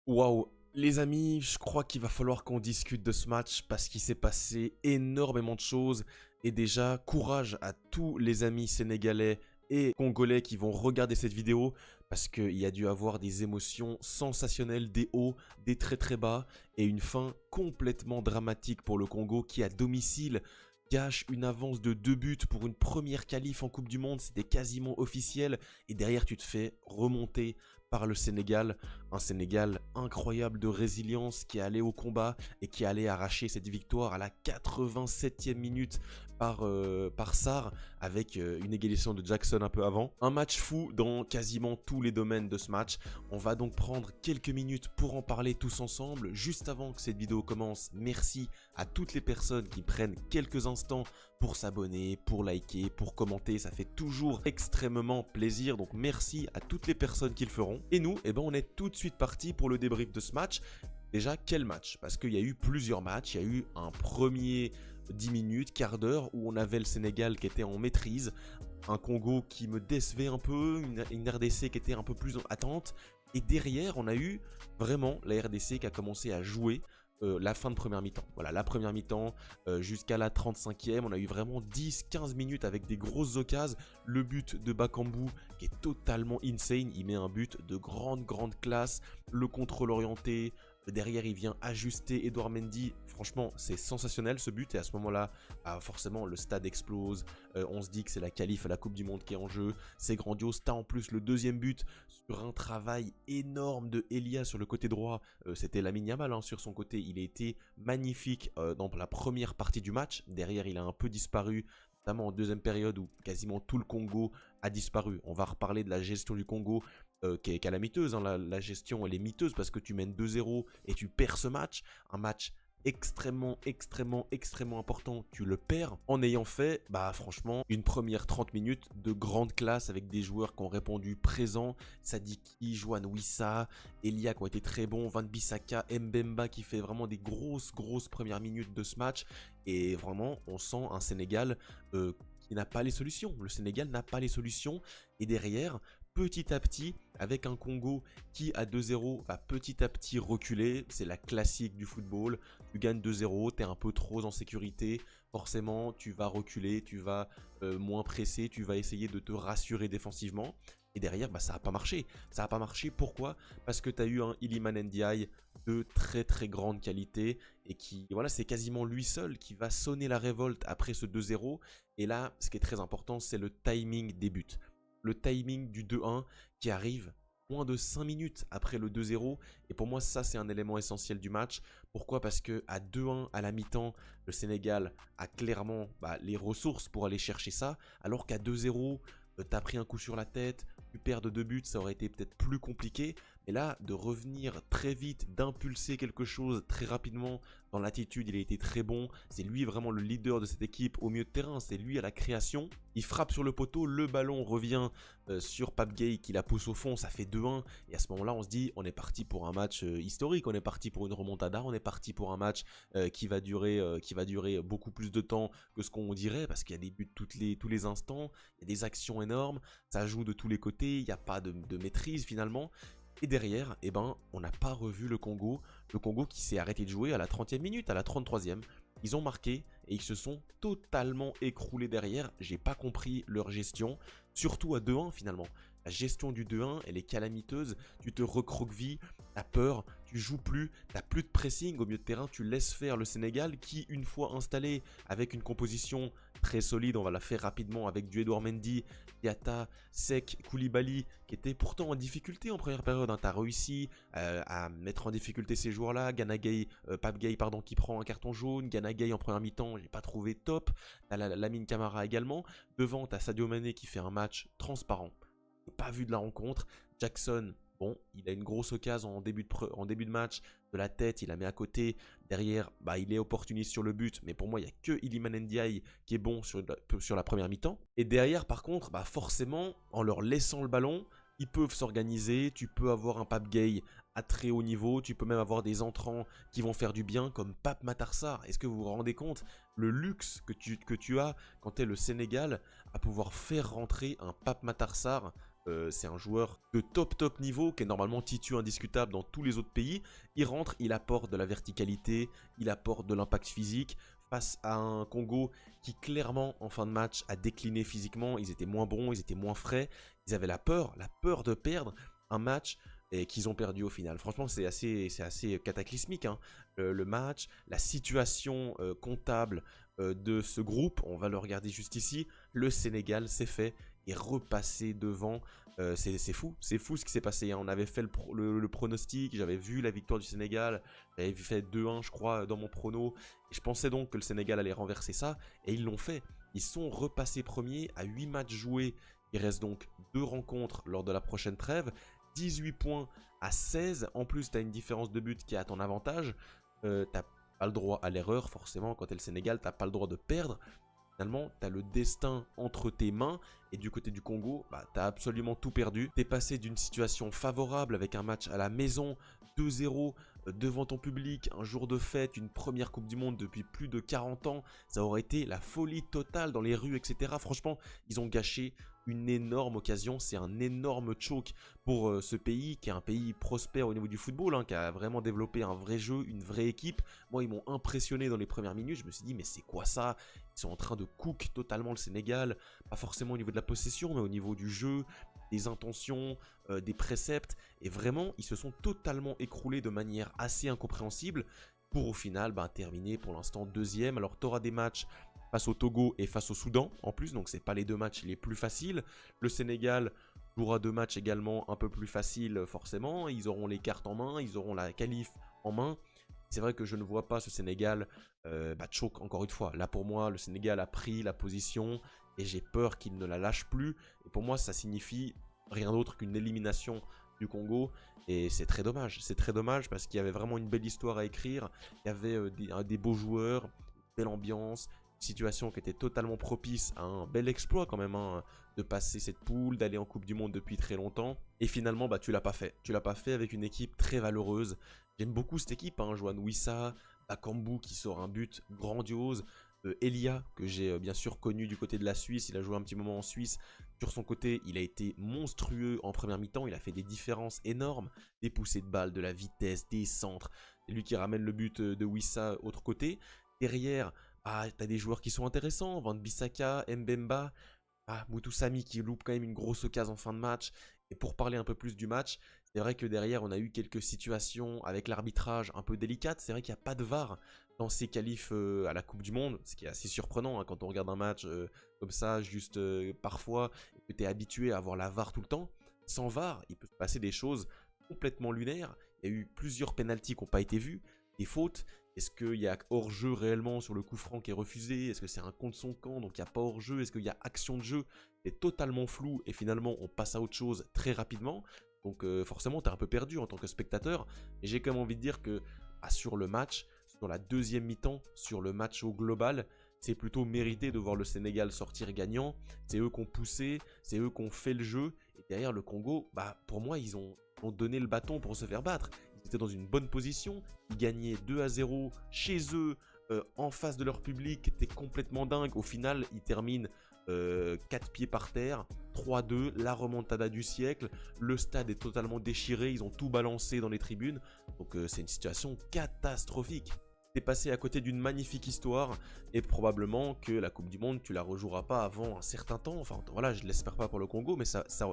Waouh, les amis, je crois qu'il va falloir qu'on discute de ce match parce qu'il s'est passé énormément de choses. Et déjà, courage à tous les amis sénégalais et congolais qui vont regarder cette vidéo parce qu'il y a dû avoir des émotions sensationnelles, des hauts, des très très bas et une fin complètement dramatique pour le Congo qui, à domicile, gâche une avance de 2 buts pour une première qualif en Coupe du Monde. C'était quasiment officiel et derrière tu te fais remonter par le Sénégal, un Sénégal incroyable de résilience qui est allé au combat et qui allait arracher cette victoire à la 87e minute par Sarr avec une égalisation de Jackson un peu avant. Un match fou dans quasiment tous les domaines de ce match. On va donc prendre quelques minutes pour en parler tous ensemble. Juste avant que cette vidéo commence, merci à toutes les personnes qui prennent quelques instants pour s'abonner, pour liker, pour commenter. Ça fait toujours extrêmement plaisir. Donc merci à toutes les personnes qui le feront. Et nous, eh ben, on est tout de suite parti pour le débrief de ce match. Déjà, quel match? Parce qu'il y a eu plusieurs matchs. Il y a eu un premier 10 minutes, quart d'heure, où on avait le Sénégal qui était en maîtrise, un Congo qui me décevait un peu, une RDC qui était un peu plus en attente. Et derrière, on a eu vraiment la RDC qui a commencé à jouer la fin de première mi-temps. Voilà, la première mi-temps jusqu'à la 35e, on a eu vraiment 10-15 minutes avec des grosses occasions. Le but de Bakambu qui est totalement insane, il met un but de grande classe, le contrôle orienté, derrière il vient ajuster Edouard Mendy. Franchement c'est sensationnel ce but et à ce moment là forcément le stade explose, on se dit que c'est la qualif à la Coupe du Monde qui est en jeu, c'est grandiose. T'as en plus le deuxième but sur un travail énorme de Elia sur le côté droit, c'était Lamine Yamal hein, sur son côté, il a été magnifique dans la première partie du match. Derrière il a un peu disparu, notamment en deuxième période où quasiment tout le Congo a disparu. On va reparler de la gestion du Congo qui est calamiteuse, hein. La gestion elle est miteuse parce que tu mènes 2-0 et tu perds ce match, un match extrêmement important, tu le perds en ayant fait, bah franchement, une première 30 minutes de grande classe avec des joueurs qui ont répondu présents, Sadiki, Joan Wissa, Elia qui ont été très bons, Van Bissaka, Mbemba qui fait vraiment des grosses premières minutes de ce match et vraiment on sent un Sénégal qui n'a pas les solutions. Le Sénégal n'a pas les solutions et derrière, petit à petit, avec un Congo qui à 2-0 va petit à petit reculer, c'est la classique du football, tu gagnes 2-0, tu es un peu trop en sécurité, forcément tu vas reculer, tu vas moins presser, tu vas essayer de te rassurer défensivement, et derrière bah, ça n'a pas marché. Ça n'a pas marché, pourquoi? Parce que tu as eu un Iliman Ndiaye de très grande qualité, et qui, voilà, c'est quasiment lui seul qui va sonner la révolte après ce 2-0, et là, ce qui est très important, c'est le timing des buts. Le timing du 2-1 qui arrive moins de 5 minutes après le 2-0 et pour moi ça c'est un élément essentiel du match. Pourquoi? Parce que à 2-1 à la mi-temps, le Sénégal a clairement les ressources pour aller chercher ça, alors qu'à 2-0 t'as pris un coup sur la tête, tu perds de 2 buts, ça aurait été peut-être plus compliqué. Mais là, de revenir très vite, d'impulser quelque chose très rapidement, dans l'attitude, il a été très bon. C'est lui vraiment le leader de cette équipe au milieu de terrain, c'est lui à la création. Il frappe sur le poteau, le ballon revient sur Pape Gueye qui la pousse au fond, ça fait 2-1. Et à ce moment-là, on se dit, on est parti pour un match historique, on est parti pour une remontada, on est parti pour un match qui va durer beaucoup plus de temps que ce qu'on dirait, parce qu'il y a des buts tous les instants, il y a des actions énormes, ça joue de tous les côtés, il n'y a pas de maîtrise finalement. Et derrière, eh ben, on n'a pas revu le Congo qui s'est arrêté de jouer à la 30e minute, à la 33e. Ils ont marqué et ils se sont totalement écroulés derrière. J'ai pas compris leur gestion, surtout à 2-1 finalement. La gestion du 2-1, elle est calamiteuse. Tu te recroquevilles, t'as peur, tu joues plus, t'as plus de pressing au milieu de terrain. Tu laisses faire le Sénégal qui, une fois installé avec une composition très solide, on va la faire rapidement avec du Edouard Mendy, Diatta, Seck, Koulibaly, qui était pourtant en difficulté en première période. Hein. Tu as réussi à mettre en difficulté ces joueurs-là. Pape Gueye, pardon, qui prend un carton jaune. Gana Gueye en première mi-temps, j'ai pas trouvé top. Tu as Lamine Camara également. Devant, tu as Sadio Mané qui fait un match transparent. Pas vu de la rencontre. Jackson, bon, il a une grosse occasion en début de match, de la tête, il la met à côté. Derrière, il est opportuniste sur le but, mais pour moi, il n'y a que Iliman Ndiaye qui est bon sur la première mi-temps. Et derrière, par contre, forcément, en leur laissant le ballon, ils peuvent s'organiser, tu peux avoir un Pape Gueye à très haut niveau, tu peux même avoir des entrants qui vont faire du bien comme Pape Matar Sarr. Est-ce que vous vous rendez compte le luxe que tu as quand tu es le Sénégal à pouvoir faire rentrer un Pape Matar Sarr C'est un joueur de top niveau qui est normalement titu indiscutable dans tous les autres pays. Il rentre, il apporte de la verticalité, il apporte de l'impact physique face à un Congo qui clairement en fin de match a décliné physiquement. Ils étaient moins bons, ils étaient moins frais, ils avaient la peur de perdre un match et qu'ils ont perdu au final. Franchement, c'est assez cataclysmique, hein. Le match, la situation comptable de ce groupe, on va le regarder juste ici. Le Sénégal s'est fait et repassé devant. C'est fou ce qui s'est passé, hein. On avait fait le pronostic, j'avais vu la victoire du Sénégal, j'avais fait 2-1 je crois dans mon prono, et je pensais donc que le Sénégal allait renverser ça, et ils l'ont fait. Ils sont repassés premiers à 8 matchs joués, il reste donc 2 rencontres lors de la prochaine trêve, 18 points à 16, en plus tu as une différence de but qui est à ton avantage, t'as pas le droit à l'erreur forcément, quand t'es le Sénégal t'as pas le droit de perdre. Finalement, tu as le destin entre tes mains et du côté du Congo, tu as absolument tout perdu. Tu es passé d'une situation favorable avec un match à la maison, 2-0 devant ton public, un jour de fête, une première Coupe du Monde depuis plus de 40 ans. Ça aurait été la folie totale dans les rues, etc. Franchement, ils ont gâché une énorme occasion. C'est un énorme choke pour ce pays qui est un pays prospère au niveau du football, hein, qui a vraiment développé un vrai jeu, une vraie équipe. Moi, ils m'ont impressionné dans les premières minutes. Je me suis dit, mais c'est quoi ça? Ils sont en train de cook totalement le Sénégal, pas forcément au niveau de la possession, mais au niveau du jeu, des intentions, des préceptes. Et vraiment, ils se sont totalement écroulés de manière assez incompréhensible pour au final terminer pour l'instant deuxième. Alors, tu auras des matchs face au Togo et face au Soudan en plus, donc c'est pas les 2 matchs les plus faciles. Le Sénégal jouera 2 matchs également un peu plus faciles forcément. Ils auront les cartes en main, ils auront la qualif en main. C'est vrai que je ne vois pas ce Sénégal choke encore une fois. Là pour moi, le Sénégal a pris la position et j'ai peur qu'il ne la lâche plus. Et pour moi, ça signifie rien d'autre qu'une élimination du Congo. Et c'est très dommage. C'est très dommage parce qu'il y avait vraiment une belle histoire à écrire. Il y avait des beaux joueurs, une belle ambiance, une situation qui était totalement propice à un bel exploit quand même, hein, de passer cette poule, d'aller en Coupe du Monde depuis très longtemps. Et finalement, tu l'as pas fait. Tu l'as pas fait avec une équipe très valeureuse. J'aime beaucoup cette équipe, hein. Johan Wissa, Bakambu qui sort un but grandiose, Elia que j'ai bien sûr connu du côté de la Suisse, il a joué un petit moment en Suisse. Sur son côté, il a été monstrueux en première mi-temps, il a fait des différences énormes, des poussées de balles, de la vitesse, des centres. C'est lui qui ramène le but de Wissa autre côté. Derrière, t'as des joueurs qui sont intéressants, Van Bissaka, Mbemba, Moutou Sami qui loupe quand même une grosse occasion en fin de match. Et pour parler un peu plus du match, c'est vrai que derrière on a eu quelques situations avec l'arbitrage un peu délicates. C'est vrai qu'il n'y a pas de VAR dans ces qualifs à la Coupe du Monde, ce qui est assez surprenant, hein, quand on regarde un match comme ça, juste parfois, et que tu es habitué à avoir la VAR tout le temps. Sans VAR, il peut se passer des choses complètement lunaires. Il y a eu plusieurs pénaltys qui n'ont pas été vus, des fautes. Est-ce qu'il y a hors-jeu réellement sur le coup franc qui est refusé? Est-ce que c'est un contre son camp, donc il n'y a pas hors-jeu? Est-ce qu'il y a action de jeu? C'est totalement flou et finalement on passe à autre chose très rapidement. Donc forcément tu es un peu perdu en tant que spectateur. Et j'ai quand même envie de dire que sur le match, sur la deuxième mi-temps, sur le match au global, c'est plutôt mérité de voir le Sénégal sortir gagnant. C'est eux qui ont poussé, c'est eux qui ont fait le jeu. Et derrière le Congo, pour moi ils ont donné le bâton pour se faire battre. Ils étaient dans une bonne position, ils gagnaient 2-0 chez eux, en face de leur public, qui était complètement dingue. Au final, ils terminent 4 pieds par terre, 3-2, la remontada du siècle. Le stade est totalement déchiré, ils ont tout balancé dans les tribunes. Donc c'est une situation catastrophique. T'es passé à côté d'une magnifique histoire et probablement que la Coupe du Monde, tu la rejoueras pas avant un certain temps. Enfin voilà, je l'espère pas pour le Congo, mais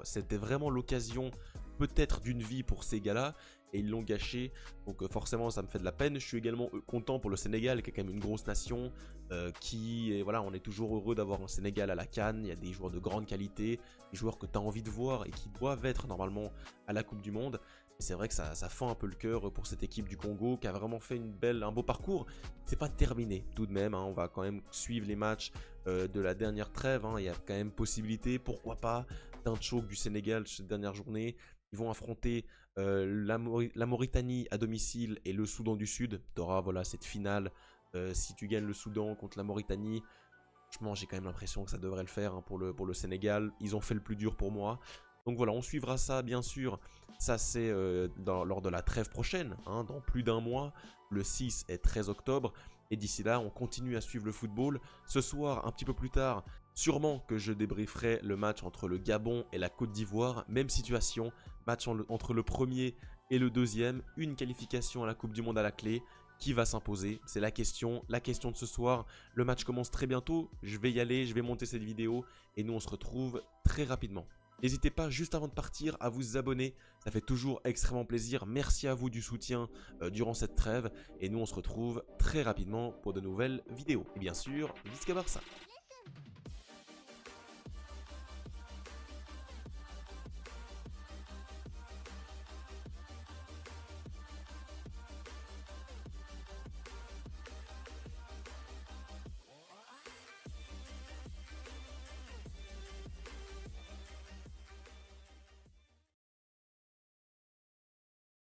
c'était vraiment l'occasion peut-être d'une vie pour ces gars-là. Et ils l'ont gâché, donc forcément ça me fait de la peine. Je suis également content pour le Sénégal, qui est quand même une grosse nation, voilà, on est toujours heureux d'avoir un Sénégal à la CAN. Il y a des joueurs de grande qualité, des joueurs que tu as envie de voir et qui doivent être normalement à la Coupe du Monde. Et c'est vrai que ça fend un peu le cœur pour cette équipe du Congo qui a vraiment fait un beau parcours. C'est pas terminé tout de même, hein. On va quand même suivre les matchs de la dernière trêve, hein. Il y a quand même possibilité, pourquoi pas, d'un choc du Sénégal cette dernière journée. Ils vont affronter la Mauritanie à domicile et le Soudan du Sud. Tu auras voilà, cette finale. Si tu gagnes le Soudan contre la Mauritanie, franchement, j'ai quand même l'impression que ça devrait le faire, hein, pour le Sénégal. Ils ont fait le plus dur pour moi. Donc voilà, on suivra ça, bien sûr. Ça, c'est lors de la trêve prochaine, hein, dans plus d'un mois, le 6 et 13 octobre. Et d'ici là, on continue à suivre le football. Ce soir, un petit peu plus tard, Sûrement que je débrieferai le match entre le Gabon et la Côte d'Ivoire, même situation, match entre le premier et le deuxième, une qualification à la Coupe du Monde à la clé. Qui va s'imposer? C'est la question de ce soir. Le match commence très bientôt, je vais y aller, je vais monter cette vidéo et nous on se retrouve très rapidement. N'hésitez pas juste avant de partir à vous abonner, ça fait toujours extrêmement plaisir. Merci à vous du soutien durant cette trêve et nous on se retrouve très rapidement pour de nouvelles vidéos. Et bien sûr, Visca Barça.